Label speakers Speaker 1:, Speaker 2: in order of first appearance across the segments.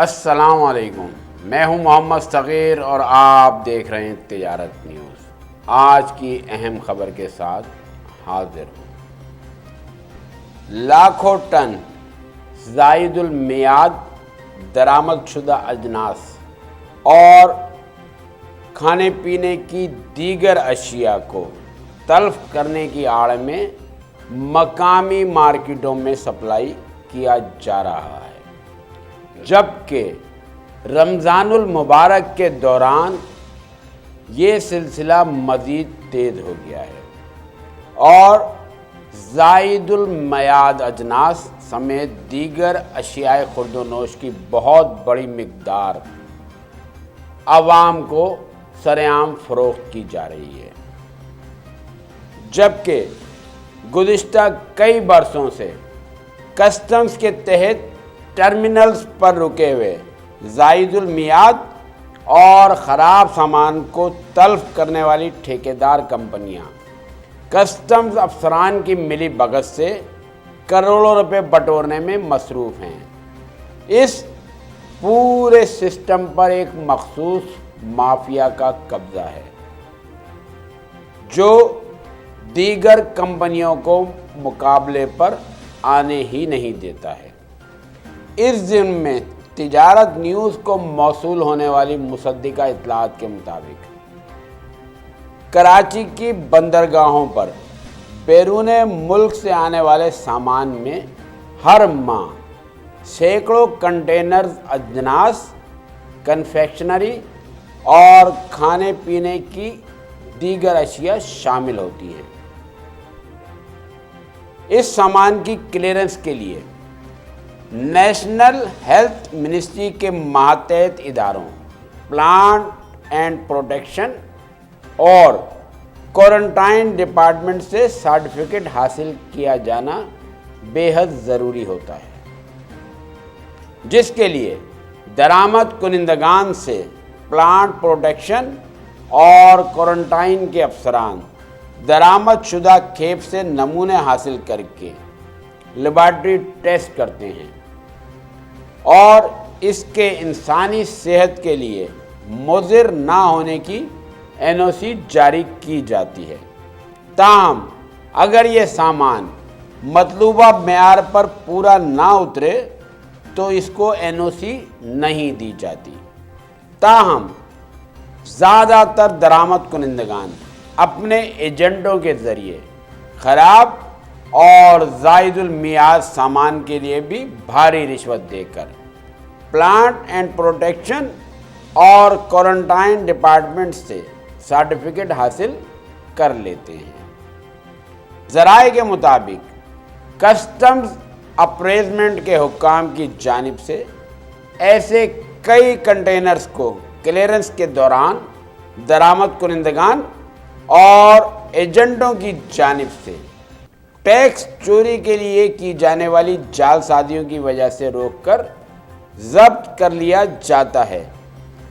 Speaker 1: السلام علیکم، میں ہوں محمد صغیر اور آپ دیکھ رہے ہیں تجارت نیوز۔ آج کی اہم خبر کے ساتھ حاضر ہوں۔ لاکھوں ٹن زائد المیعاد درآمد شدہ اجناس اور کھانے پینے کی دیگر اشیاء کو تلف کرنے کی آڑ میں مقامی مارکیٹوں میں سپلائی کیا جا رہا ہے، جبکہ رمضان المبارک کے دوران یہ سلسلہ مزید تیز ہو گیا ہے اور زائد المیعاد اجناس سمیت دیگر اشیاء خورد و نوش کی بہت بڑی مقدار عوام کو سرعام فروخت کی جا رہی ہے، جبکہ گزشتہ کئی برسوں سے کسٹمز کے تحت ٹرمینلز پر رکے ہوئے زائد المیعاد اور خراب سامان کو تلف کرنے والی ٹھیکیدار کمپنیاں کسٹمز افسران کی ملی بھگت سے کروڑوں روپے بٹورنے میں مصروف ہیں۔ اس پورے سسٹم پر ایک مخصوص مافیا کا قبضہ ہے جو دیگر کمپنیوں کو مقابلے پر آنے ہی نہیں دیتا ہے۔ اس ضمن میں تجارت نیوز کو موصول ہونے والی مصدقہ اطلاعات کے مطابق کراچی کی بندرگاہوں پر بیرون ملک سے آنے والے سامان میں ہر ماہ سینکڑوں کنٹینرز اجناس، کنفیکشنری اور کھانے پینے کی دیگر اشیاء شامل ہوتی ہیں۔ اس سامان کی کلیئرنس کے لیے نیشنل ہیلتھ منسٹری کے ماتحت اداروں پلانٹ اینڈ پروٹیکشن اور کوارنٹائن ڈپارٹمنٹ سے سرٹیفکیٹ حاصل کیا جانا بے حد ضروری ہوتا ہے، جس کے لیے درآمد کنندگان سے پلانٹ پروٹیکشن اور کوارنٹائن کے افسران درآمد شدہ کھیپ سے نمونے حاصل کر کے لیبارٹری ٹیسٹ کرتے ہیں اور اس کے انسانی صحت کے لیے مضر نہ ہونے کی NOC جاری کی جاتی ہے۔ تاہم اگر یہ سامان مطلوبہ معیار پر پورا نہ اترے تو اس کو NOC نہیں دی جاتی۔ تاہم زیادہ تر درآمد کنندگان اپنے ایجنٹوں کے ذریعے خراب اور زائد المیعاد سامان کے لیے بھی بھاری رشوت دے کر پلانٹ اینڈ پروٹیکشن اور کوارنٹائن ڈپارٹمنٹ سے سرٹیفکیٹ حاصل کر لیتے ہیں۔ ذرائع کے مطابق کسٹمز اپریزمنٹ کے حکام کی جانب سے ایسے کئی کنٹینرز کو کلیئرنس کے دوران درآمد کنندگان اور ایجنٹوں کی جانب سے ٹیکس چوری کے لیے کی جانے والی جعل سازیوں کی وجہ سے روک کر ضبط کر لیا جاتا ہے۔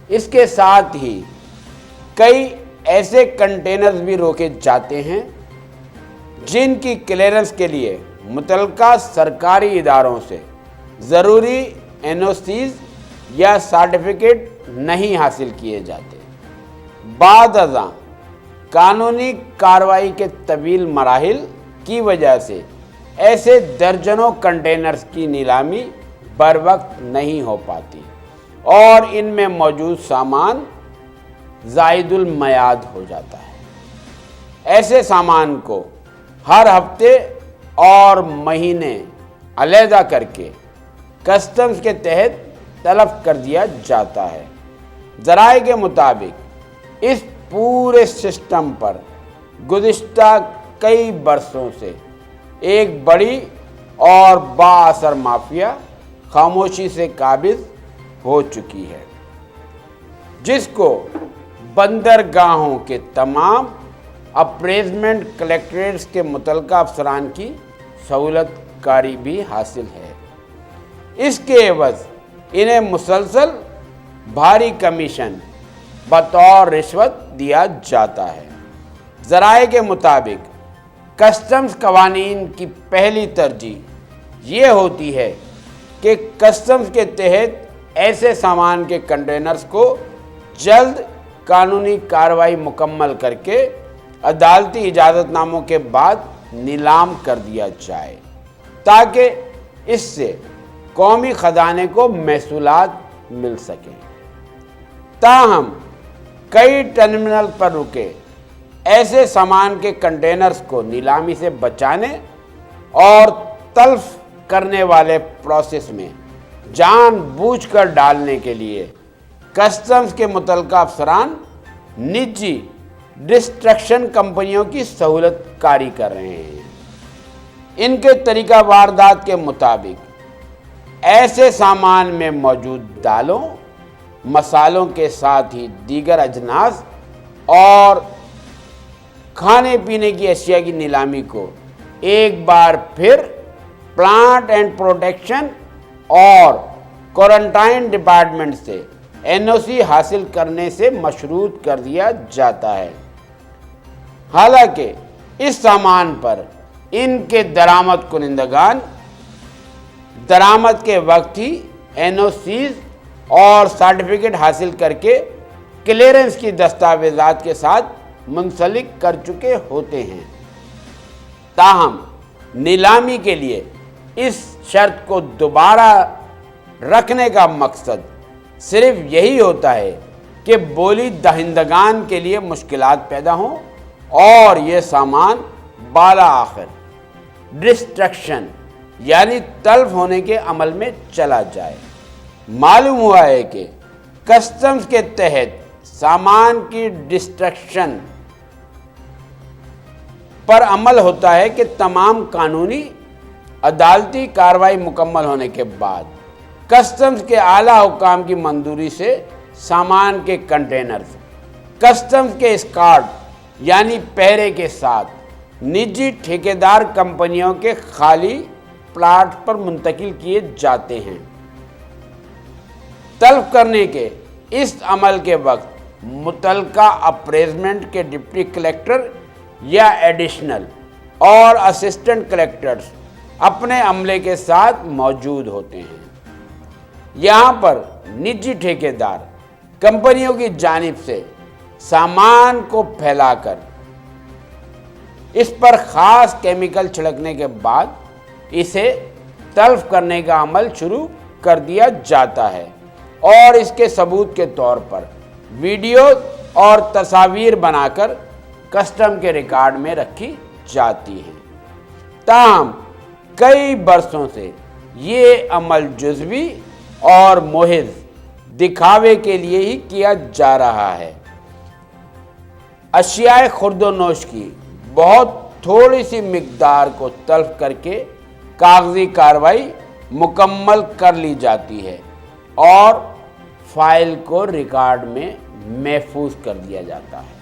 Speaker 1: اس کے ساتھ ہی کئی ایسے کنٹینرز بھی روکے جاتے ہیں جن کی کلیئرنس کے لیے متعلقہ سرکاری اداروں سے ضروری NOCs یا سرٹیفکیٹ نہیں حاصل کیے جاتے۔ بعد ازاں قانونی کارروائی کے طویل مراحل کی وجہ سے ایسے درجنوں کنٹینرز کی نیلامی بر وقت نہیں ہو پاتی اور ان میں موجود سامان زائد المیعاد ہو جاتا ہے۔ ایسے سامان کو ہر ہفتے اور مہینے علیحدہ کر کے کسٹمز کے تحت تلف کر دیا جاتا ہے۔ ذرائع کے مطابق اس پورے سسٹم پر گزشتہ کئی برسوں سے ایک بڑی اور با اثر مافیا خاموشی سے قابض ہو چکی ہے، جس کو بندرگاہوں کے تمام اپریزمنٹ کلیکٹریٹس کے متعلقہ افسران کی سہولت کاری بھی حاصل ہے۔ اس کے عوض انہیں مسلسل بھاری کمیشن بطور رشوت دیا جاتا ہے۔ ذرائع کے مطابق کسٹمز قوانین کی پہلی ترجیح یہ ہوتی ہے کہ کسٹمز کے تحت ایسے سامان کے کنٹینرز کو جلد قانونی کارروائی مکمل کر کے عدالتی اجازت ناموں کے بعد نیلام کر دیا جائے تاکہ اس سے قومی خزانے کو محصولات مل سکیں۔ تاہم کئی ٹرمینل پر رکے ایسے سامان کے کنٹینرز کو نیلامی سے بچانے اور تلف کرنے والے پروسیس میں جان بوجھ کر ڈالنے کے لیے کسٹمز کے متعلقہ افسران نجی ڈسٹرکشن کمپنیوں کی سہولت کاری کر رہے ہیں۔ ان کے طریقہ واردات کے مطابق ایسے سامان میں موجود دالوں، مسالوں کے ساتھ ہی دیگر اجناس اور کھانے پینے کی اشیاء کی نیلامی کو ایک بار پھر پلانٹ اینڈ پروٹیکشن اور کوارنٹائن ڈپارٹمنٹ سے NOC حاصل کرنے سے مشروط کر دیا جاتا ہے۔ حالانکہ اس سامان پر ان کے درآمد کنندگان درآمد کے وقت ہی NOCs اور سرٹیفکیٹ حاصل کر کے کلیئرنس کی دستاویزات کے ساتھ منسلک کر چکے ہوتے ہیں۔ تاہم نیلامی کے لیے اس شرط کو دوبارہ رکھنے کا مقصد صرف یہی ہوتا ہے کہ بولی دہندگان کے لیے مشکلات پیدا ہوں اور یہ سامان بالآخر ڈسٹرکشن یعنی تلف ہونے کے عمل میں چلا جائے۔ معلوم ہوا ہے کہ کسٹمز کے تحت سامان کی ڈسٹرکشن پر عمل ہوتا ہے کہ تمام قانونی عدالتی کارروائی مکمل ہونے کے بعد کسٹمز کے اعلیٰ حکام کی منظوری سے سامان کے کنٹینرز کسٹمز کے اسکارٹ یعنی پہرے کے ساتھ نجی ٹھیکیدار کمپنیوں کے خالی پلاٹ پر منتقل کیے جاتے ہیں۔ تلف کرنے کے اس عمل کے وقت متعلقہ اپریزمنٹ کے ڈپٹی کلیکٹر یا ایڈیشنل اور اسسٹنٹ کلیکٹرز اپنے عملے کے ساتھ موجود ہوتے ہیں۔ یہاں پر نجی ٹھیکیدار کمپنیوں کی جانب سے سامان کو پھیلا کر اس پر خاص کیمیکل چھڑکنے کے بعد اسے تلف کرنے کا عمل شروع کر دیا جاتا ہے اور اس کے ثبوت کے طور پر ویڈیو اور تصاویر بنا کر کسٹم کے ریکارڈ میں رکھی جاتی ہیں۔ تاہم کئی برسوں سے یہ عمل جزوی اور محض دکھاوے کے لیے ہی کیا جا رہا ہے۔ اشیاء خرد و نوش کی بہت تھوڑی سی مقدار کو تلف کر کے کاغذی کارروائی مکمل کر لی جاتی ہے اور فائل کو ریکارڈ میں محفوظ کر دیا جاتا ہے،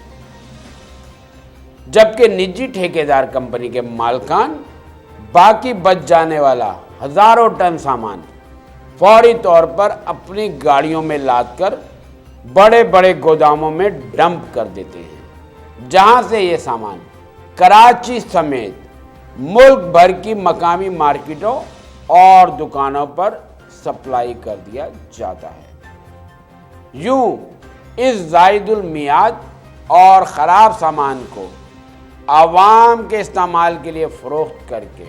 Speaker 1: جبکہ نجی ٹھیکیدار کمپنی کے مالکان باقی بچ جانے والا ہزاروں ٹن سامان فوری طور پر اپنی گاڑیوں میں لاد کر بڑے بڑے گوداموں میں ڈمپ کر دیتے ہیں، جہاں سے یہ سامان کراچی سمیت ملک بھر کی مقامی مارکیٹوں اور دکانوں پر سپلائی کر دیا جاتا ہے۔ یوں اس زائد المیعاد اور خراب سامان کو عوام کے استعمال کے لیے فروخت کر کے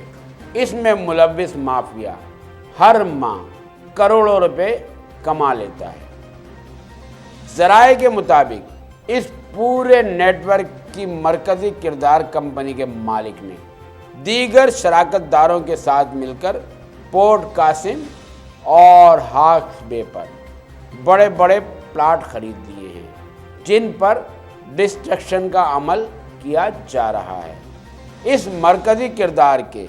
Speaker 1: اس میں ملوث مافیا ہر ماہ کروڑوں روپے کما لیتا ہے۔ ذرائع کے مطابق اس پورے نیٹ ورک کی مرکزی کردار کمپنی کے مالک نے دیگر شراکت داروں کے ساتھ مل کر پورٹ قاسم اور ہاکس بے پر بڑے بڑے پلاٹ خرید لیے ہیں، جن پر ڈسٹرکشن کا عمل کیا جا رہا ہے۔ اس مرکزی کردار کے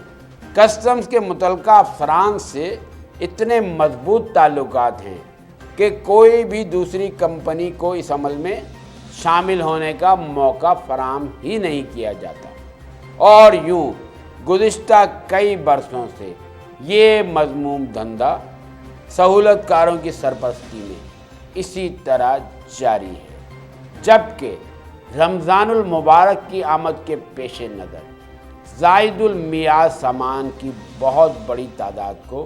Speaker 1: کسٹمز کے متعلقہ افسران سے اتنے مضبوط تعلقات ہیں کہ کوئی بھی دوسری کمپنی کو اس عمل میں شامل ہونے کا موقع فراہم ہی نہیں کیا جاتا، اور یوں گزشتہ کئی برسوں سے یہ مذموم دھندا سہولت کاروں کی سرپرستی میں اسی طرح جاری ہے۔ جبکہ رمضان المبارک کی آمد کے پیش نظر زائد المیعاد سامان کی بہت بڑی تعداد کو